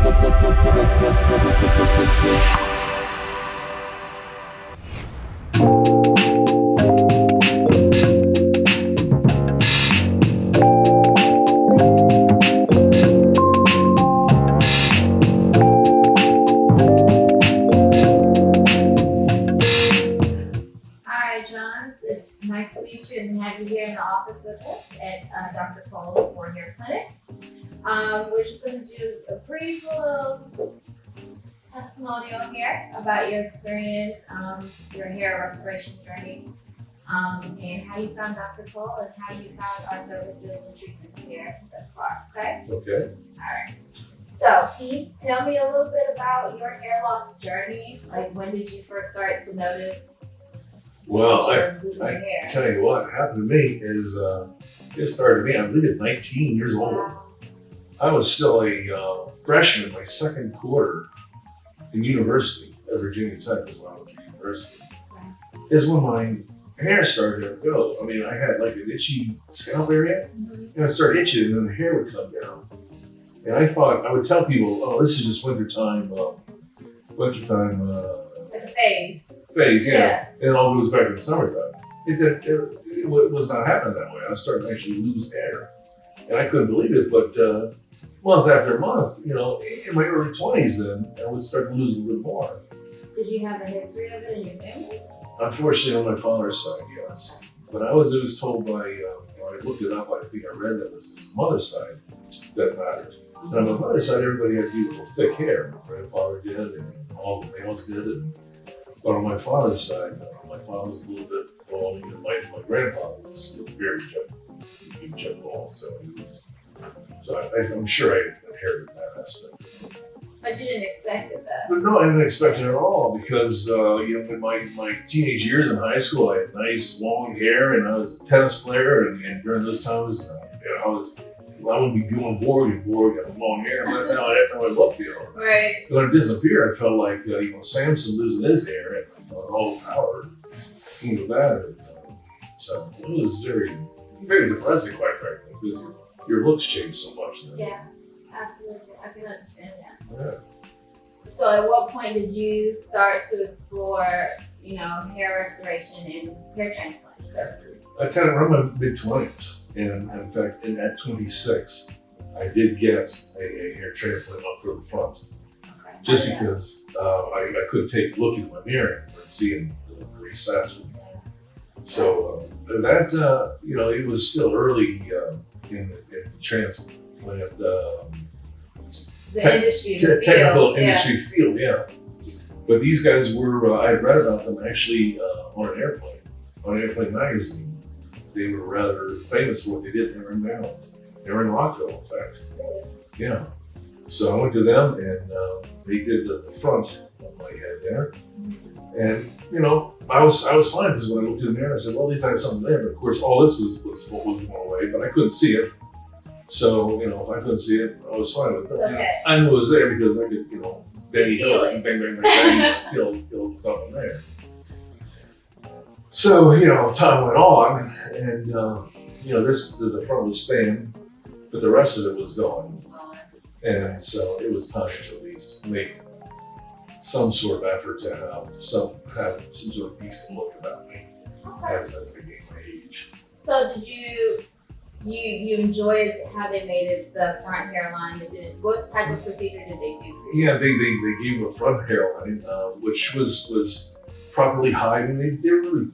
Nice to meet you and have you here in the office with us at Dr. Cole's Forhair Clinic. We're just going to do a brief little testimonial here about your experience, your hair restoration journey, and how you found Dr. Cole and how you found our services and treatments here thus far, okay? Okay. All right. So, can you tell me a little bit about your hair loss journey? Like, when did you first start to notice? Well, I tell you what happened to me is it started me. I believe at 19 years old. Wow. I was still a freshman in my second quarter in university at Virginia Tech. Was when I went to university. Wow. Is when my hair started to go. I mean, I had like an itchy scalp area, and it started itching, and then the hair would come down. And I thought I would tell people, "Oh, this is just wintertime." Like a phase. Phase, yeah. And it all goes back to the summertime. It was not happening that way. I was starting to actually lose hair. And I couldn't believe it, but month after month, you know, in my early 20s then, I would start to lose a little more. Did you have a history of it in your family? Unfortunately, on my father's side, yes. But it was told by, when I looked it up, I think I read that it was his mother's side that mattered. And on my mother's side, everybody had beautiful, thick hair. My grandfather did, and all the males did. But on my father's side, my father was a little bit bald, and my grandfather was very jet bald, so I'm sure I inherited that aspect. But you didn't expect it, though. But no, I didn't expect it at all because you know, in my teenage years in high school, I had nice long hair, and I was a tennis player, and during those times, you know, I wouldn't be doing board, got long hair. That's how I looked, you know. Right. When it disappeared, I felt like you know, Samson losing his hair, and I felt all power came with that. And, so it was very, very depressing, quite frankly, because your looks change so much. Then. Yeah, absolutely. I can understand that. Yeah. So, at what point did you start to explore, you know, hair restoration and hair transplant services? I tell you, around my mid-20s. And in fact, at 26, I did get a hair transplant up for the front. Okay. Just because I couldn't take looking in my mirror and seeing the recess. So that, you know, it was still early in the transplant, industry, technical industry field, yeah. But these guys were, I had read about them actually on an airplane magazine. They were rather famous for what they did. They were in Maryland. They were in Rockville, in fact. Yeah. So I went to them, and they did the front of my head there. And you know, I was fine because when I looked in the mirror, I said, "Well, at least I have something there." But of course, all this was going away, but I couldn't see it. So you know, if I couldn't see it, I was fine with it. Okay. You know, I knew it was there because I could, you know, bang, feel something there. So, you know, time went on, and, you know, the front was staying, but the rest of it was gone. And so it was time to at least make some sort of effort to have some sort of decent look about me as I gained my age. So did you enjoyed how they made it, the front hairline? What type of procedure did they do? Yeah, they gave a front hairline, which was properly hiding. They were really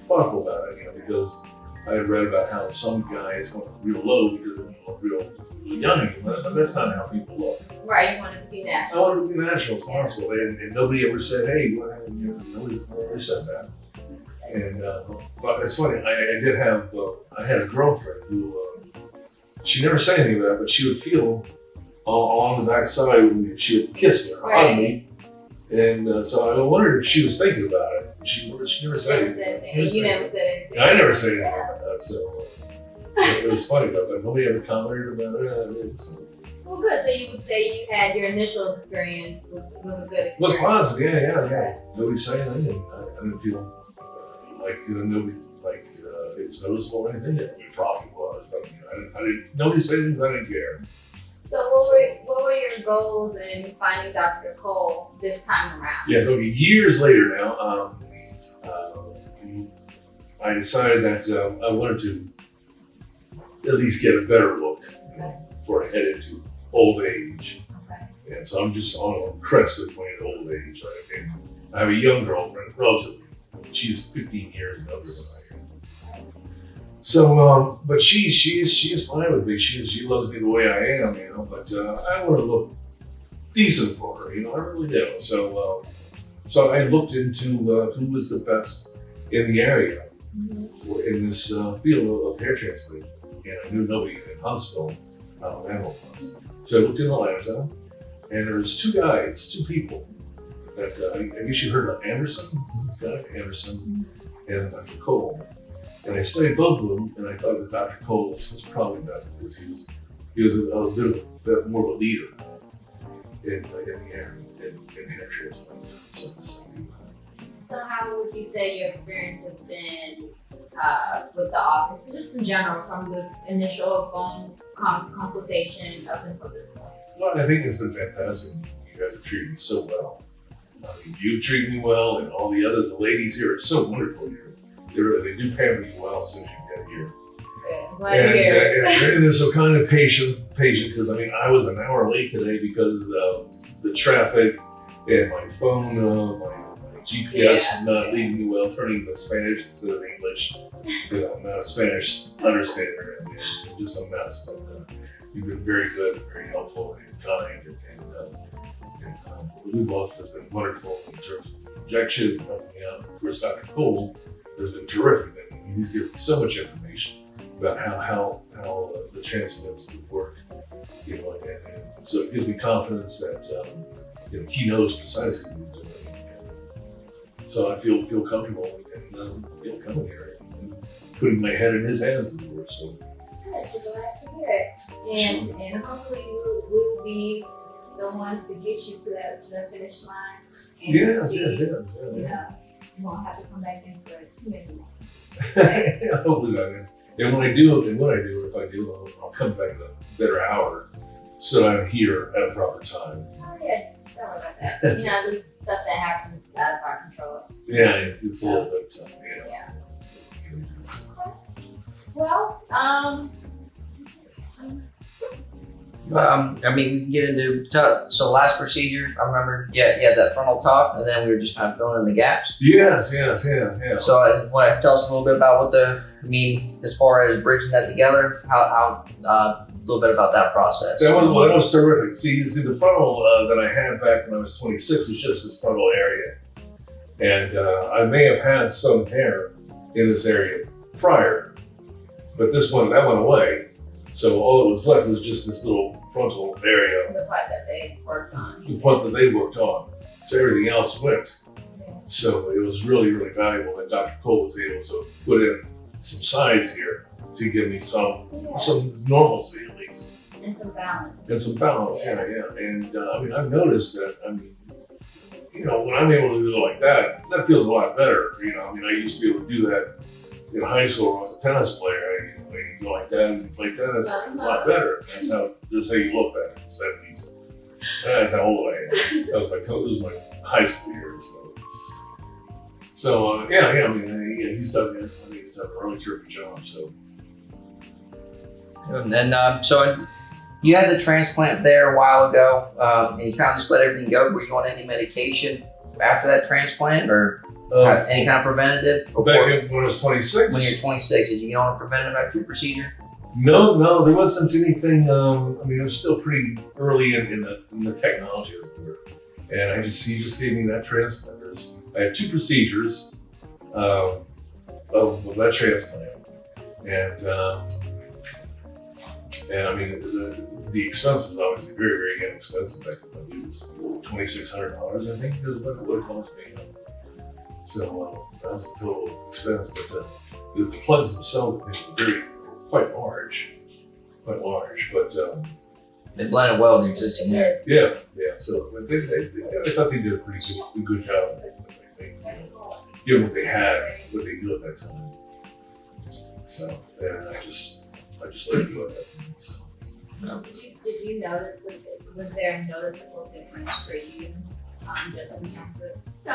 thoughtful about it, you know, because I had read about how some guys went real low because they look real young, but that's not how people look. Right, you want it to be natural. I wanted to be natural as possible, and nobody ever said, "Hey, you know, nobody ever said that." And but it's funny. I did have I had a girlfriend who she never said anything about it, but she would feel along the back side when she would kiss me or hug me. And so I wondered if she was thinking about it. She never said anything. You never said anything. I never said anything about that. So it was funny though, but nobody ever commented about it. So. Well, good. So you would say you had your initial experience was a good experience. It was positive, yeah. Nobody said anything. I didn't feel like nobody it was noticeable or anything. It probably was, but you know, I didn't. Nobody said anything. I didn't care. So what were your goals in finding Dr. Cole this time around? Yeah, so years later now, I decided that I wanted to at least get a better look before I head into old age. Okay. And so I'm just on a crest of my old age. Right? And I have a young girlfriend, relatively. She's 15 years younger than I am. So, but she's fine with me. She loves me the way I am, But I want to look decent for her, I really do. So, so I looked into who was the best in the area in this field of hair transplant, and I knew nobody in Huntsville, Alabama was. So I looked in Atlanta, and there was two people that I guess you heard of Anderson, and Dr. Cole. And I studied both of them, and I thought that Dr. Cole was probably better because he was a bit more of a leader in the area in hair transplant. So how would you say your experience has been with the office, just in general, from the initial phone consultation up until this point? Well, I think it's been fantastic. You guys have treated me so well. I mean, you treat me well, and all the ladies here are so wonderful here. They do pamper you well as soon as you get here. Good. Glad to hear. And they're so kind and patient because I was an hour late today because of the traffic and my phone, my GPS not leading me well, turning to Spanish instead of English. I'm not a Spanish understander, and just a mess. But you've been very good, very helpful, and kind, and Luboff has been wonderful in terms of injection, helping me out. Of course, Dr. Cole has been terrific. I mean, he's given me so much information about how the transplants work, and so it gives me confidence that he knows precisely what he's doing. So I feel comfortable in coming here and putting my head in his hands, as it were. So. Good. We're glad to hear it. And hopefully we'll be the ones to get you to the finish line. And Yes. You won't have to come back in for too many months. Right? Hopefully not. And when I do, if I do, I'll come back in a better hour, so I'm here at a proper time. Oh yeah, don't worry about that. This stuff that happens is out of our control. Yeah, it's a little bit tough. Yeah. Well, I mean, we can get into so last procedure. I remember, you had that frontal top, and then we were just kind of filling in the gaps. Yes. So, want to tell us a little bit about as far as bridging that together? How a little bit about that process. That was terrific. See, the frontal that I had back when I was 26 was just this frontal area, and I may have had some hair in this area prior, but that went away. So all that was left was just this little frontal area. The part that they worked on. The part that they worked on. So everything else went. Yeah. So it was really, really valuable that Dr. Cole was able to put in some sides here to give me some normalcy at least. And some balance. Yeah. And I've noticed that, when I'm able to do it like that, that feels a lot better. I used to be able to do that in high school when I was a tennis player. You go like that and you play tennis, it's a lot better. That's how you look back in the 70s. That's how old I am. That was my high school years. So he's done this. I think he's done a really terrific job. So. And then, so you had the transplant there a while ago, and you kind of just let everything go. Were you on any medication after that transplant, or any kind of preventative? Back when I was 26? When you're 26, did you get on a preventative after your procedure? No, there wasn't anything. It was still pretty early in the technology, as it were. And he just gave me that transplant. I had 2 procedures of that transplant, and the expense was obviously very, very inexpensive. Back then, it was $2,600, I think, is what it cost me. So that was the total expense, but the plugs themselves were quite large, but They blended well with the existing hair. yeah. So I thought they did a pretty good job. Given what they knew at that time. So and I just let it go at that point. So. No. Did you notice, was there a noticeable difference for you, just in terms of,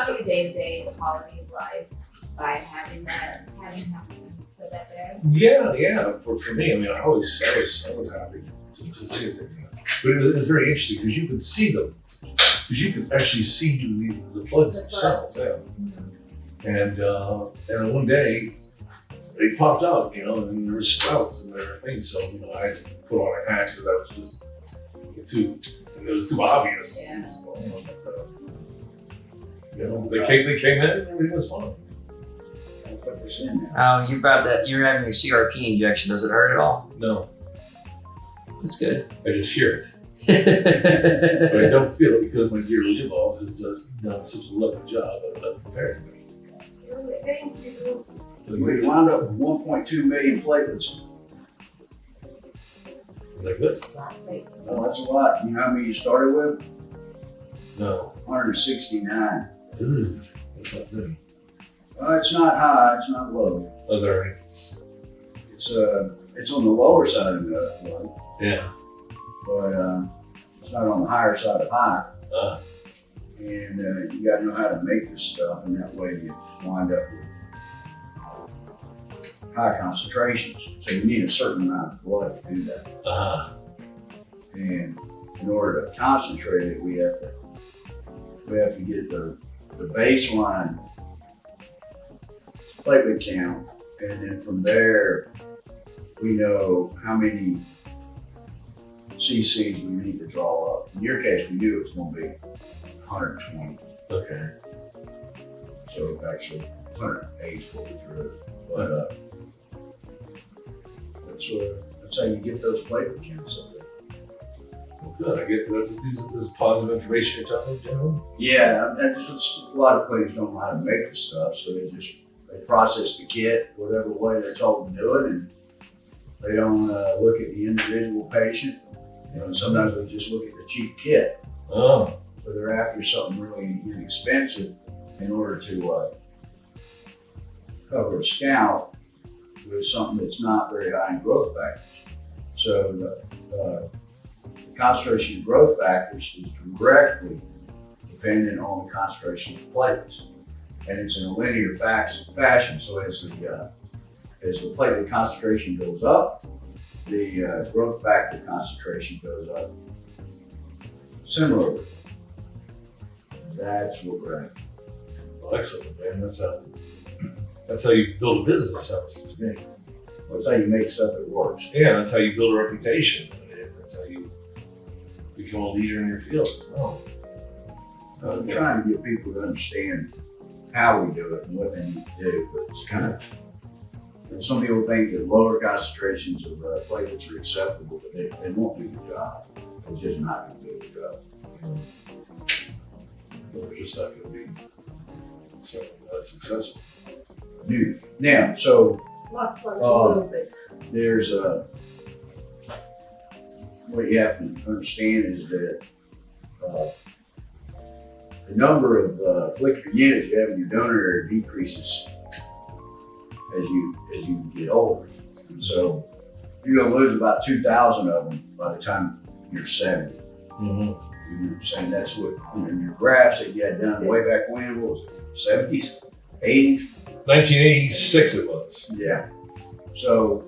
your day-to-day, the quality of life, by having him put that there? Yeah. For me, I mean, I was happy to see it. But it was very interesting because you could see them. Because you could actually see the plugs themselves. Yeah. And then one day they popped out, and there were sprouts and there were things. So I put on a hat because that was just it was too obvious. Yeah. But, they came in and everything was fine. Oh, you're having your CRP injection. Does it hurt at all? No, That's good. I just hear it. But I don't feel it because my dear Leopold has just done such a lovely job of preparing me. Thank you. We wound up with 1.2 million platelets. Is that good? No, that's a lot. You know how many you started with? No. 169. That's not many. It's not high, it's not low. That's all right. It's on the lower side of the blood, Yeah. but it's not on the higher side of high. And you got to know how to make this stuff, and that way you wind up with high concentrations. So you need a certain amount of blood to do that. And in order to concentrate it, we have to get the baseline platelet count, and then from there we know how many cc's we need to draw up. In your case, we knew it was going to be 120. Okay. So actually, 108 is what we drew. But that's how you get those platelet counts up there. Well, good. I get this is positive information you're telling me, Joe. Yeah, and just a lot of clinics don't know how to make this stuff, so they process the kit whatever way they're told to do it, and they don't look at the individual patient. Sometimes they just look at the cheap kit. Oh. So they're after something really inexpensive in order to cover a scalp with something that's not very high in growth factors. So the concentration of growth factors is directly dependent on the concentration of platelets. And it's in a linear fashion. So as the platelet concentration goes up, the growth factor concentration goes up similarly. That's what we're at. Well, excellent, man. That's how you build a business, sounds to me. Well, that's how you make stuff that works. Yeah, that's how you build a reputation. And that's how you become a leader in your field as well. I'm trying to get people to understand how we do it and what they need to do, but it's kind of, some people think that lower concentrations of platelets are acceptable, but they won't do the job. They're just not going to do the job. Well, they're just not going to be certainly not successful. Now, so Lost like a little bit. there's what you have to understand is that the number of follicular units you have in your donor area decreases as you get older. And so you're going to lose about 2,000 of them by the time you're 70. Mm-hmm. You know what I'm saying? That's what in your graphs that you had done way back when, what was it, 70s, 80s? 1986 it was. Yeah. So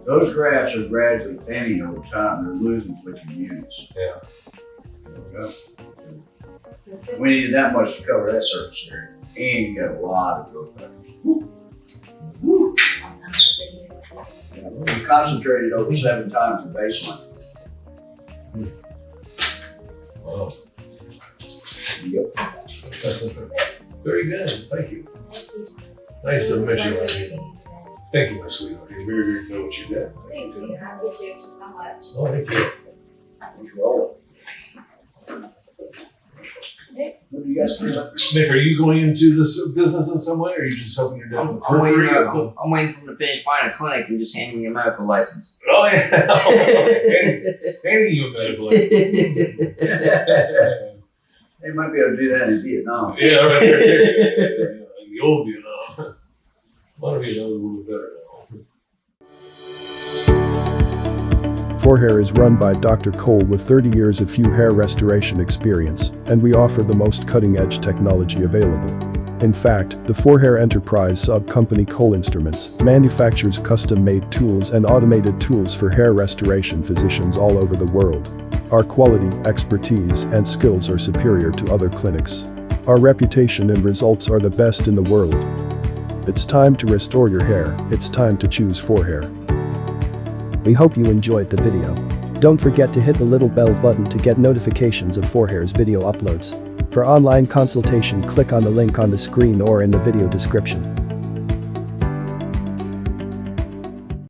those graphs are gradually thinning over time. They're losing follicular units. Yeah. There we go. We needed that much to cover that surface area. And you got a lot of growth factors. Woo. Yeah, we concentrated over 7 times the baseline. Wow. Yep. Very good. Thank you. Thank you. Nice to meet you. Thank you, my sweetheart. You very, very know what you did. Thank you. I appreciate you so much. Oh, thank you. Let's roll it. What do you guys think? Nick, are you going into this business in some way, or are you just hoping you're doing it for free? I'm waiting for him to finish buying a clinic and just handing him a medical license. Oh, yeah. Handing you a medical license. They might be able to do that in Vietnam. Yeah, right there. In the old Vietnam. A lot of Vietnam is a little bit better now. Forhair is run by Dr. Cole with 30 years of FUE hair restoration experience, and we offer the most cutting-edge technology available. In fact, the Forhair Enterprise sub-company Cole Instruments manufactures custom-made tools and automated tools for hair restoration physicians all over the world. Our quality, expertise, and skills are superior to other clinics. Our reputation and results are the best in the world. It's time to restore your hair. It's time to choose Forhair. We hope you enjoyed the video. Don't forget to hit the little bell button to get notifications of Forhair's video uploads. For online consultation, click on the link on the screen or in the video description.